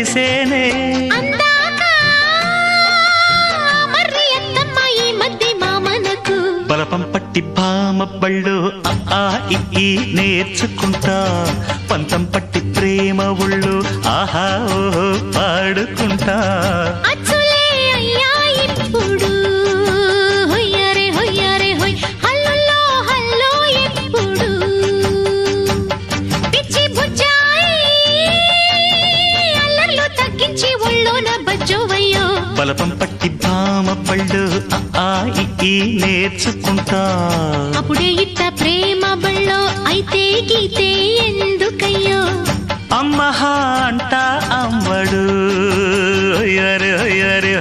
తెలిసేనే బలపం పట్టి భామ బళ్ళు ఆ ఈ నేర్చుకుంటా పంతం పట్టి ప్రేమ ఒళ్ళు ఆహా ఓహో పాడుకుంటా బలపం పట్టి భామ పళ్ళు ఆ ఈ నేర్చుకుంటా అప్పుడే ఇట్ట ప్రేమ బళ్ళో అయితే గీతే ఎందుకయ్యో అమ్మహా అంట అమ్మడు అరే అరే